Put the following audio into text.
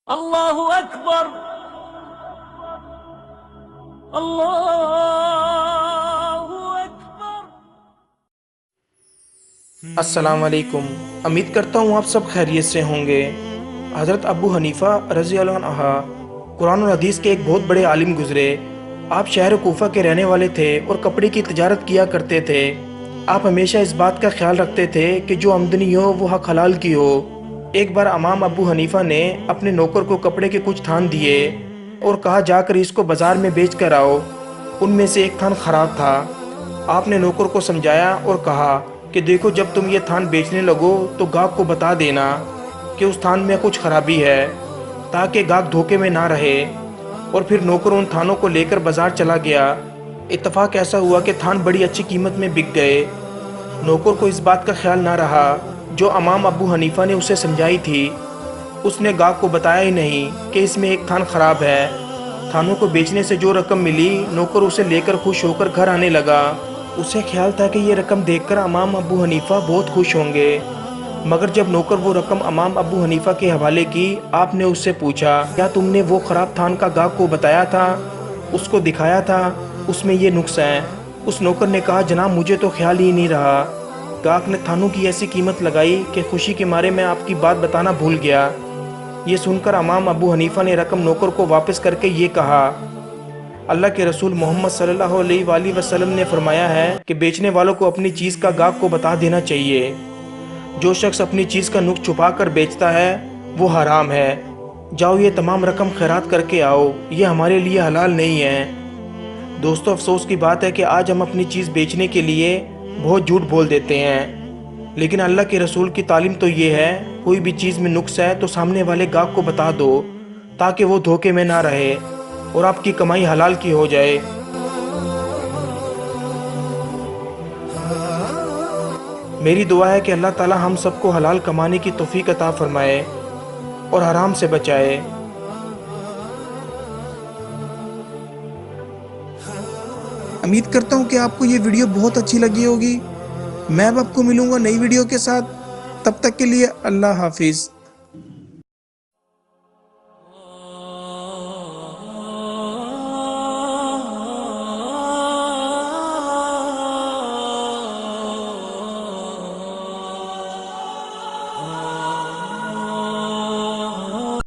اللہ اکبر اللہ اکبر۔ السلام علیکم، امید کرتا ہوں آپ سب خیریت سے ہوں گے۔ حضرت ابو حنیفہ رضی اللہ عنہ قرآن اور حدیث کے ایک بہت بڑے عالم گزرے۔ آپ شہر کوفہ کے رہنے والے تھے اور کپڑے کی تجارت کیا کرتے تھے۔ آپ ہمیشہ اس بات کا خیال رکھتے تھے کہ جو آمدنی ہو وہ حق حلال کی ہو۔ ایک بار امام ابو حنیفہ نے اپنے نوکر کو کپڑے کے کچھ تھان دیے اور کہا جا کر اس کو بازار میں بیچ کر آؤ۔ ان میں سے ایک تھان خراب تھا۔ آپ نے نوکر کو سمجھایا اور کہا کہ دیکھو، جب تم یہ تھان بیچنے لگو تو گاہک کو بتا دینا کہ اس تھان میں کچھ خرابی ہے، تاکہ گاہک دھوکے میں نہ رہے۔ اور پھر نوکر ان تھانوں کو لے کر بازار چلا گیا۔ اتفاق ایسا ہوا کہ تھان بڑی اچھی قیمت میں بک گئے۔ نوکر کو اس بات کا خیال نہ رہا جو امام ابو حنیفہ نے اسے سمجھائی تھی۔ اس نے گاہک کو بتایا ہی نہیں کہ اس میں ایک تھان خراب ہے۔ تھانوں کو بیچنے سے جو رقم ملی، نوکر اسے لے کر خوش ہو کر گھر آنے لگا۔ اسے خیال تھا کہ یہ رقم دیکھ کر امام ابو حنیفہ بہت خوش ہوں گے، مگر جب نوکر وہ رقم امام ابو حنیفہ کے حوالے کی، آپ نے اس سے پوچھا کیا تم نے وہ خراب تھان کا گاہک کو بتایا تھا، اس کو دکھایا تھا، اس میں یہ نقص ہے؟ اس نوکر نے کہا جناب مجھے تو خیال ہی نہیں رہا۔ گاہک نے تھانوں کی ایسی قیمت لگائی کہ خوشی کے مارے میں آپ کی بات بتانا بھول گیا۔ یہ سن کر امام ابو حنیفہ نے رقم نوکر کو واپس کر کے یہ کہا، اللہ کے رسول محمد صلی اللہ علیہ وآلہ وسلم نے فرمایا ہے کہ بیچنے والوں کو اپنی چیز کا گاہک کو بتا دینا چاہیے۔ جو شخص اپنی چیز کا نقص چھپا کر بیچتا ہے وہ حرام ہے۔ جاؤ یہ تمام رقم خیرات کر کے آؤ، یہ ہمارے لیے حلال نہیں ہے۔ دوستو، افسوس کی بات ہے کہ آج ہم اپنی چیز بیچنے کے لیے بہت جھوٹ بول دیتے ہیں، لیکن اللہ کے رسول کی تعلیم تو یہ ہے کوئی بھی چیز میں نقص ہے تو سامنے والے گاہک کو بتا دو، تاکہ وہ دھوکے میں نہ رہے اور آپ کی کمائی حلال کی ہو جائے۔ میری دعا ہے کہ اللہ تعالی ہم سب کو حلال کمانے کی توفیق عطا فرمائے اور حرام سے بچائے۔ امید کرتا ہوں کہ آپ کو یہ ویڈیو بہت اچھی لگی ہوگی۔ میں اب آپ کو ملوں گا نئی ویڈیو کے ساتھ، تب تک کے لیے اللہ حافظ۔